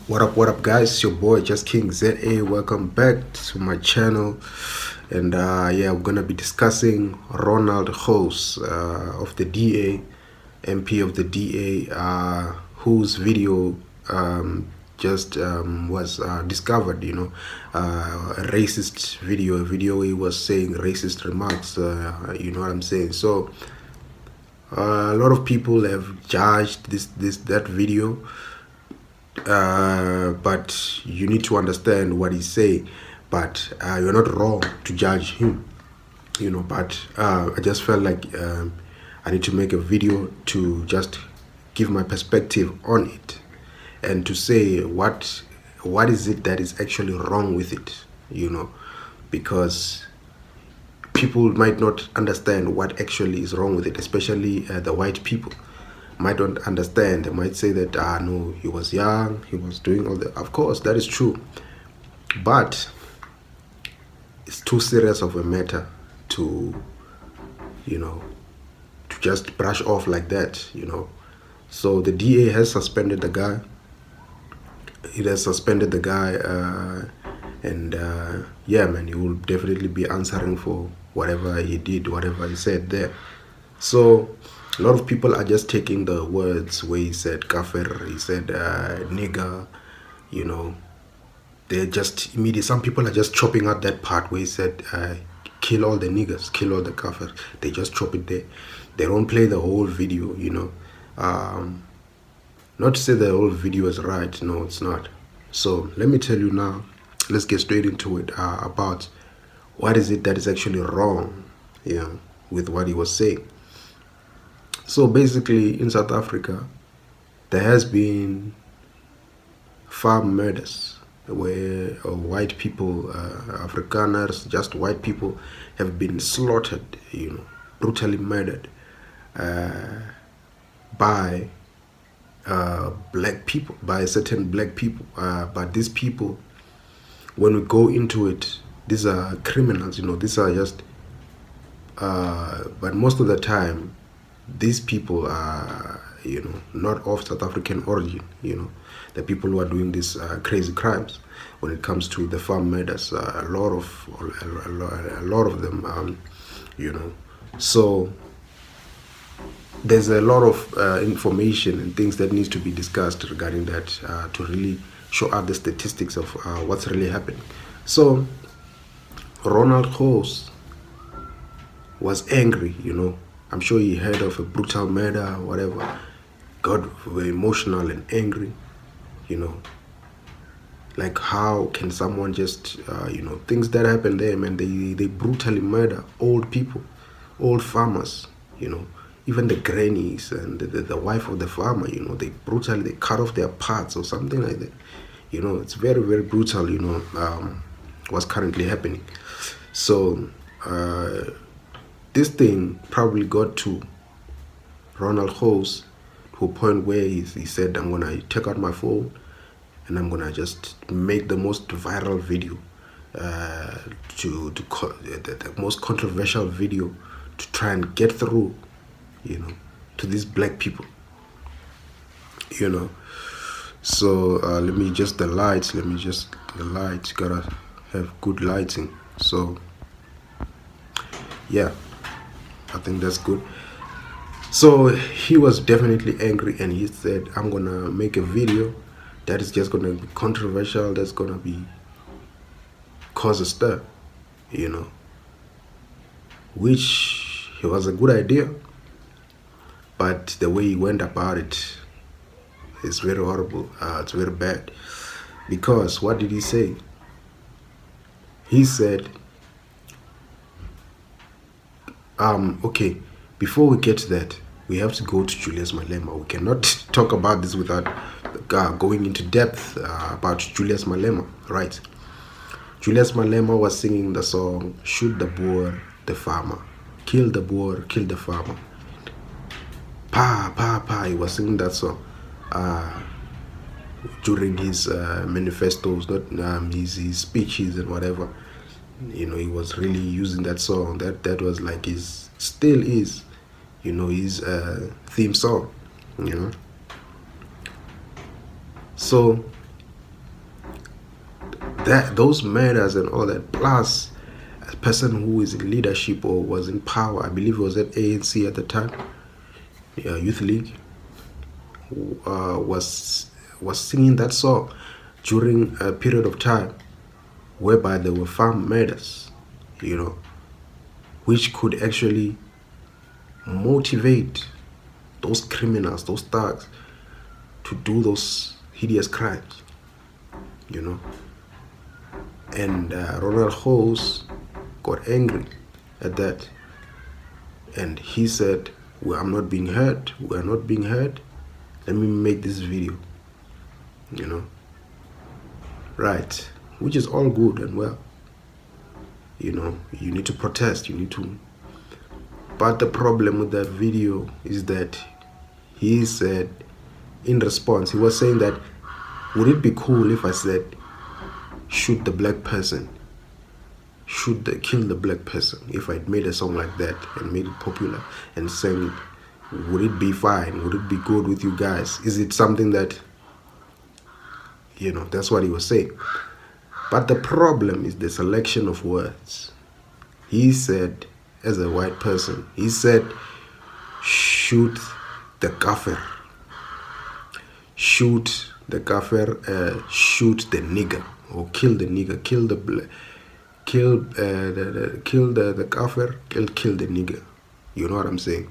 What up, guys? It's your boy Just King ZA. Welcome back to my channel. And yeah, we're gonna be discussing Ronaldo Gouws of the DA, MP of the DA, whose video just was discovered. A racist video. A video he was saying racist remarks. You know what I'm saying? So a lot of people have judged that video. But you need to understand what he's saying. But you're not wrong to judge him, But I just felt like I need to make a video to just give my perspective on it and to say what is it that is actually wrong with it, because people might not understand what actually is wrong with it, especially the white people might not understand. They might say that no, he was young, he was doing all that. Of course, that is true, but it's too serious of a matter to to just brush off like that. So the DA has suspended the guy. It has suspended the guy, and yeah, man, he will definitely be answering for whatever he did, whatever he said there. So a lot of people are just taking the words where he said kafir, he said nigger, they're just immediate. Some people are just chopping out that part where he said kill all the niggers, kill all the kafir. They just chop it there. They don't play the whole video, not to say the whole video is right. No, it's not. So let me tell you now, let's get straight into it, about what is it that is actually wrong, with what he was saying. So basically, in South Africa, there has been farm murders where white people, Afrikaners, just white people, have been slaughtered, brutally murdered by black people, by certain black people. But these people, when we go into it, these are criminals, these are just, but most of the time, these people are, not of South African origin, the people who are doing these crazy crimes. When it comes to the farm murders, a lot of them, So there's a lot of information and things that needs to be discussed regarding that, to really show out the statistics of what's really happening. So Ronaldo Gouws was angry, I'm sure he heard of a brutal murder or whatever, got very emotional and angry, like how can someone just, things that happen there, man, they brutally murder old people, old farmers, even the grannies and the wife of the farmer, they cut off their parts or something like that. It's very, very brutal, what's currently happening. So this thing probably got to Ronaldo Gouws to a point where he said, I'm gonna take out my phone and I'm gonna just make the most viral video, the most controversial video, to try and get through, to these black people, So let me just the lights gotta have good lighting. So yeah, I think that's good. So he was definitely angry, and he said, I'm gonna make a video that is just gonna be controversial, that's gonna be cause a stir, which it was a good idea, but the way he went about it is very horrible. It's very bad, because what did he say? He said, okay, before we get to that, we have to go to Julius Malema. We cannot talk about this without going into depth about Julius Malema, right? Julius Malema was singing the song, shoot the Boer, the farmer. Kill the Boer, kill the farmer. Pa, pa, pa, he was singing that song during his manifestos, not his speeches and whatever. He was really using that song. That was like still is, his theme song, So those murders and all that, plus a person who is in leadership or was in power, I believe it was at ANC at the time, Youth League, was singing that song during a period of time whereby there were farm murders, which could actually motivate those criminals, those thugs, to do those hideous crimes, And Ronaldo Gouws got angry at that, and he said, well, I'm not being heard. We are not being heard. Let me make this video, right? Which is all good and well. You need to protest. You need to. But the problem with that video is that he said, in response, he was saying that, would it be cool if I said, shoot the black person, kill the black person? If I'd made a song like that and made it popular and sang it, would it be fine? Would it be good with you guys? Is it something that, that's what he was saying. But the problem is the selection of words. He said, as a white person, he said, shoot the kafir. Shoot the kafir, shoot the nigger, or kill the nigger, kill the kafir, kill the nigger. You know what I'm saying?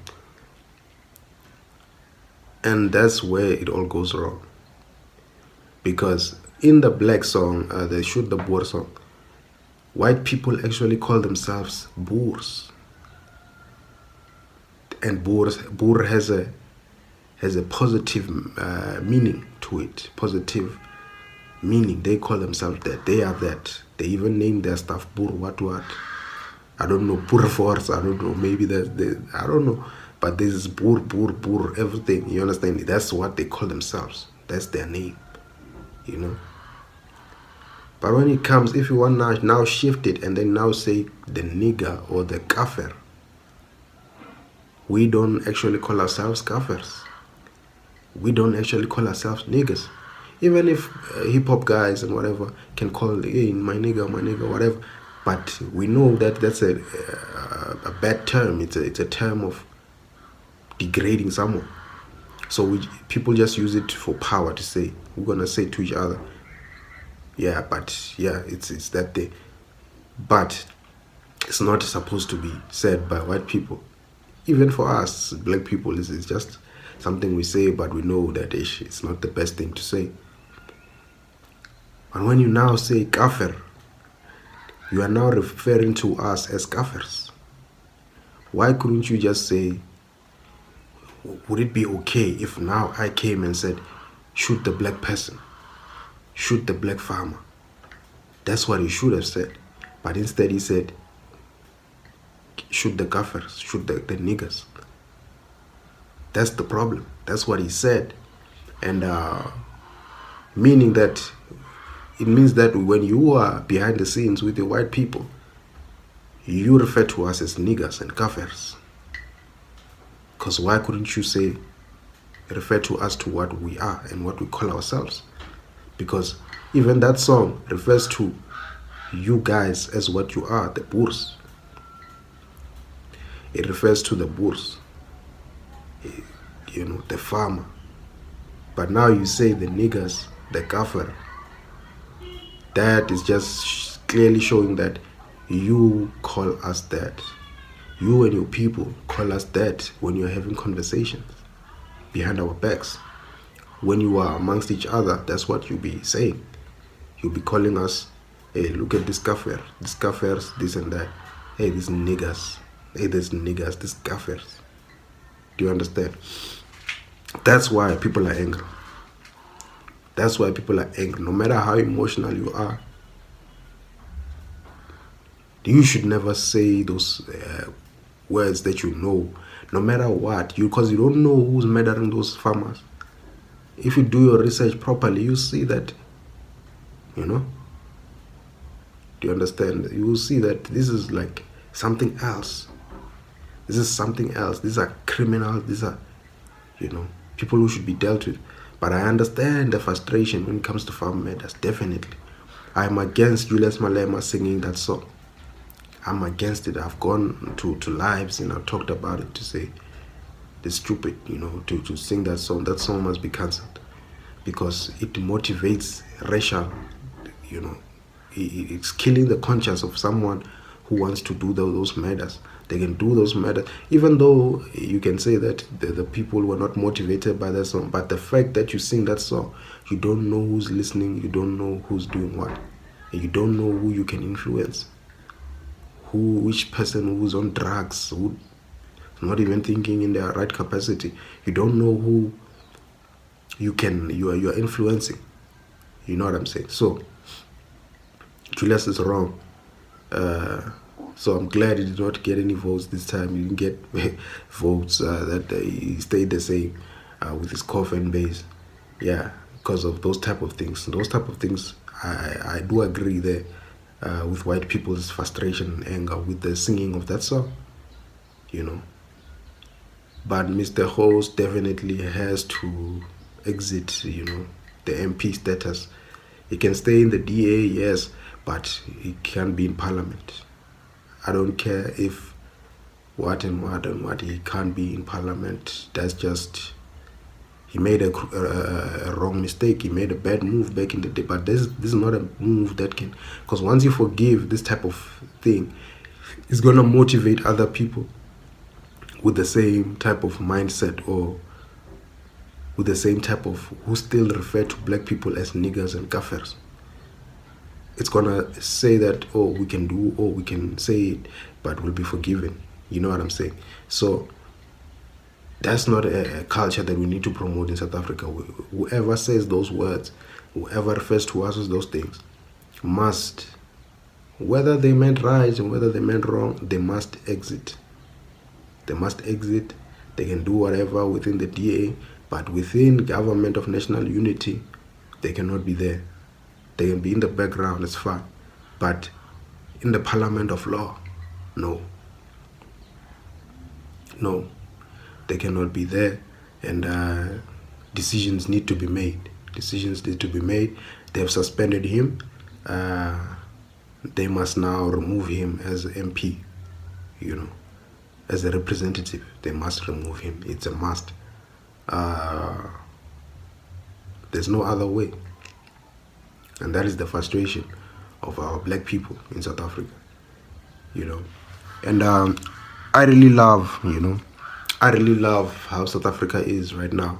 And that's where it all goes wrong. Because in the black song, the Shoot the Boer song, white people actually call themselves Boers. And Boer has a positive meaning to it. Positive meaning. They call themselves that. They are that. They even name their stuff Boer what. I don't know. Boer Force. I don't know. Maybe I don't know. But this is Boer, everything. You understand? That's what they call themselves. That's their name. But when it comes, if you want to now shift it and then now say the nigger or the kafir, we don't actually call ourselves kafirs. We don't actually call ourselves niggers. Even if hip-hop guys and whatever can call, hey, my nigger, whatever. But we know that that's a bad term. It's a term of degrading someone. So people just use it for power to say. We're going to say to each other, yeah, but yeah, it's that thing. But it's not supposed to be said by white people. Even for us, black people, it's just something we say, but we know that it's not the best thing to say. And when you now say kafir, you are now referring to us as kafirs. Why couldn't you just say, would it be okay if now I came and said, shoot the black person, shoot the black farmer? That's what he should have said. But instead he said, shoot the kafirs, shoot the niggers. That's the problem. That's what he said. And meaning that, it means that when you are behind the scenes with the white people, you refer to us as niggers and kafirs. Because why couldn't you refer to us to what we are and what we call ourselves? Because even that song refers to you guys as what you are, the Boers. It refers to the Boers, the farmer. But now you say the niggers, the kafir. That is just clearly showing that you call us that. You and your people call us that when you're having conversations behind our backs. When you are amongst each other, that's what you'll be saying. You'll be calling us, hey, look at this kafir, this kafirs, this and that. Hey, these niggers. Hey, these niggers, these kafirs. Do you understand? That's why people are angry. That's why people are angry. No matter how emotional you are, you should never say those words that you know, no matter what, because you don't know who's murdering those farmers. If you do your research properly, you see that, Do you understand? You will see that this is like something else. This is something else. These are criminals. These are, people who should be dealt with. But I understand the frustration when it comes to farm matters, definitely. I'm against Julius Malema singing that song. I'm against it. I've gone to lives and I've talked about it to say it's stupid, to sing that song. That song must be cancelled because it motivates racial, it's killing the conscience of someone who wants to do those murders. They can do those murders, even though you can say that the people were not motivated by that song. But the fact that you sing that song, you don't know who's listening, you don't know who's doing what, and you don't know who you can influence, which person who's on drugs, who not even thinking in their right capacity. You don't know who you are influencing. You know what I'm saying? So Julius is wrong. So I'm glad he did not get any votes this time. He didn't get votes. That he stayed the same with his coffin base. Yeah, because of those type of things. Those type of things, I do agree there with white people's frustration and anger with the singing of that song. But Mr. Host definitely has to exit, the MP status. He can stay in the DA, yes, but he can't be in parliament. I don't care if what, he can't be in parliament. That's just, he made a wrong mistake. He made a bad move back in the day. But this is not a move that can, because once you forgive this type of thing, it's going to motivate other people with the same type of mindset, or with the same type of, who still refer to black people as niggers and kafirs. It's gonna say that, we can say it, but we'll be forgiven. You know what I'm saying? So that's not a culture that we need to promote in South Africa. Whoever says those words, whoever refers to us as those things, must, whether they meant right and whether they meant wrong, they must exit. They must exit. They can do whatever within the DA, but within government of national unity, they cannot be there. They can be in the background, it's fine. But in the parliament of law, no. No, they cannot be there. And decisions need to be made. Decisions need to be made. They have suspended him. They must now remove him as MP, as a representative. They must remove him. It's a must. There's no other way. And that is the frustration of our black people in South Africa, And I really love, I really love how South Africa is right now.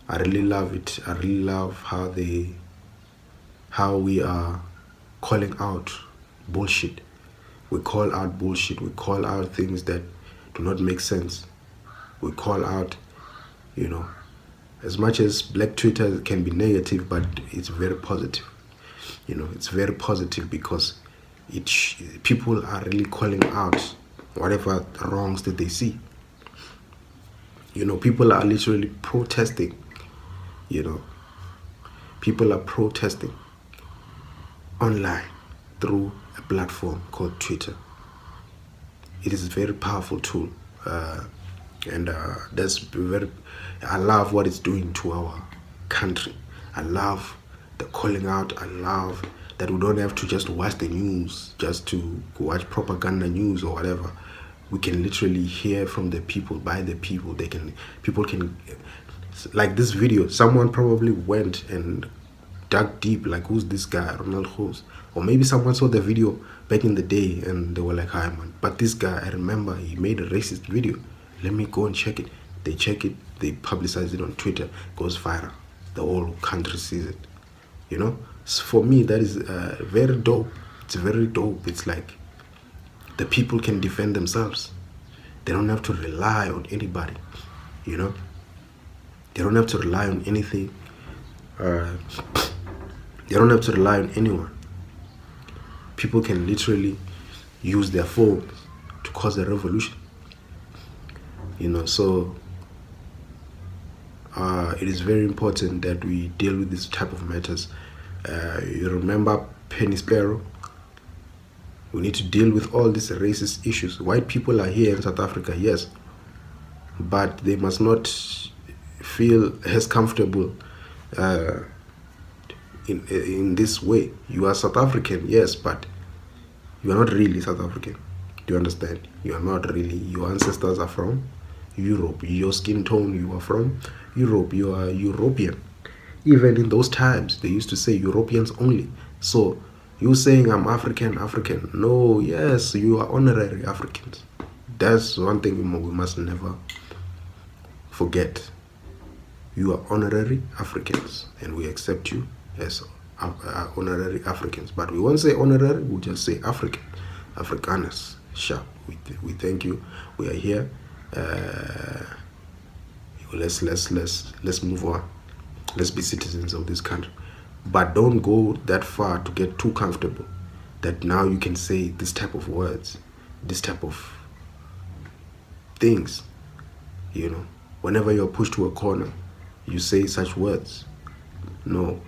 I really love it. I really love how we are calling out bullshit. We call out bullshit. We call out things that do not make sense. We call out, as much as black Twitter can be negative, but it's very positive. It's very positive because people are really calling out whatever wrongs that they see. People are literally protesting. People are protesting online through a platform called Twitter. It is a very powerful tool. And that's very, I love what it's doing to our country. I love the calling out. I love that we don't have to just watch the news, just to watch propaganda news or whatever. We can literally hear from the people, by the people. People can, like this video, someone probably went and dug deep, like, who's this guy, Ronaldo Gouws? Or maybe someone saw the video back in the day and they were like, hi man, but this guy, I remember he made a racist video. Let me go and check it. They check it, they publicize it on Twitter, goes viral. The whole country sees it. So for me, that is very dope. It's very dope. It's like the people can defend themselves. They don't have to rely on anybody. They don't have to rely on anything. They don't have to rely on anyone. People can literally use their phones to cause a revolution. So it is very important that we deal with this type of matters. You remember Penny Sparrow? We need to deal with all these racist issues. White people are here in South Africa, yes, but they must not feel as comfortable in this way. You are South African, yes, but you are not really South African. Do you understand? You are not really. Your ancestors are from Europe. Your skin tone, you are from Europe. You are European. Even in those times, they used to say Europeans only. So you saying I'm African, African. No, yes, you are honorary Africans. That's one thing we must never forget. You are honorary Africans, and we accept you as honorary Africans. But we won't say honorary, we'll just say African, Afrikaners. Sharp. We thank you. We are here. Let's move on. Let's be citizens of this country. But don't go that far to get too comfortable that now you can say this type of words, this type of things. You know, whenever you're pushed to a corner, you say such words. No,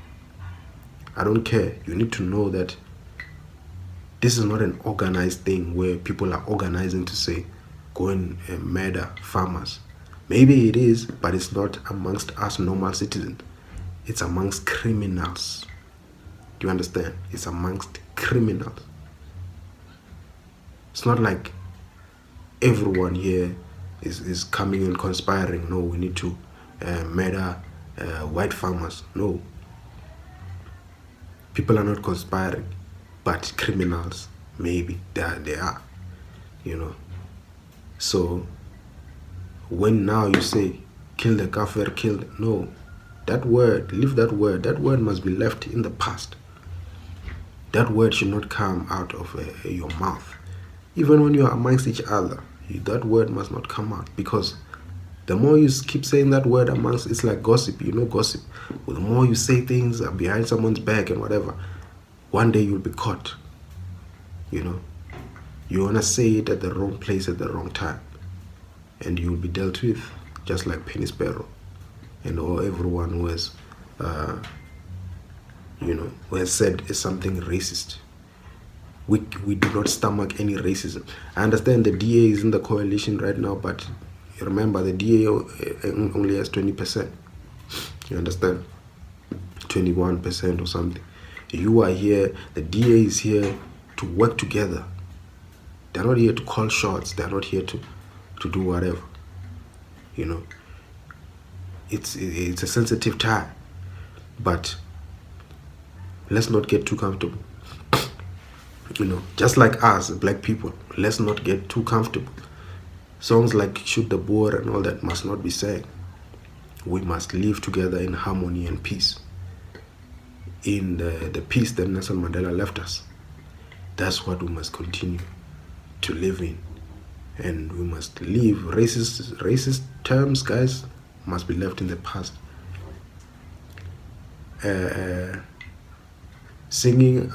I don't care. You need to know that this is not an organized thing where people are organizing to say, go and murder farmers. Maybe it is, but it's not amongst us normal citizens. It's amongst criminals. Do you understand? It's amongst criminals. It's not like everyone here is coming and conspiring. No, we need to murder white farmers. No. People are not conspiring, but criminals, maybe they are, you know. So when now you say kill the kafir, no, that word, leave that word. That word must be left in the past. That word should not come out of your mouth. Even when you are amongst each other, that word must not come out, because the more you keep saying that word amongst, it's like gossip, you know, gossip. Well, the more you say things behind someone's back and whatever, one day you'll be caught, you know. You want to say it at the wrong place at the wrong time, and you'll be dealt with, just like Penny Sparrow and everyone who has, you know, who has said something racist. We do not stomach any racism. I understand the DA is in the coalition right now, but remember the DA only has 20%. You understand? 21% or something. You are here, the DA is here to work together. They're not here to call shots. They're not here to do whatever. You know, it's a sensitive time, but let's not get too comfortable. You know, just like us, black people, let's not get too comfortable. Songs like Shoot the Boer and all that must not be sang. We must live together in harmony and peace. In the peace that Nelson Mandela left us. That's what we must continue to live in. And we must leave racist terms, guys, must be left in the past. Singing,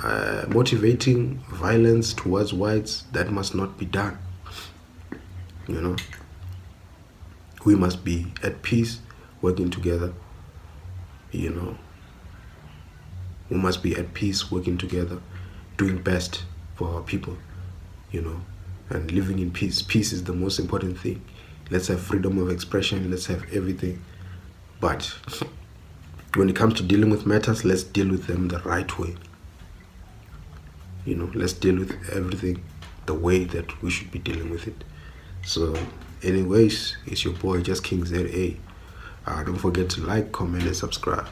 motivating violence towards whites, that must not be done. You know, we must be at peace, working together. You know, we must be at peace, working together, doing best for our people, you know, and living in peace. Peace is the most important thing. Let's have freedom of expression, let's have everything. But when it comes to dealing with matters, let's deal with them the right way. You know, let's deal with everything the way that we should be dealing with it. So anyways, it's your boy Just King ZA. Don't forget to like, comment, and subscribe.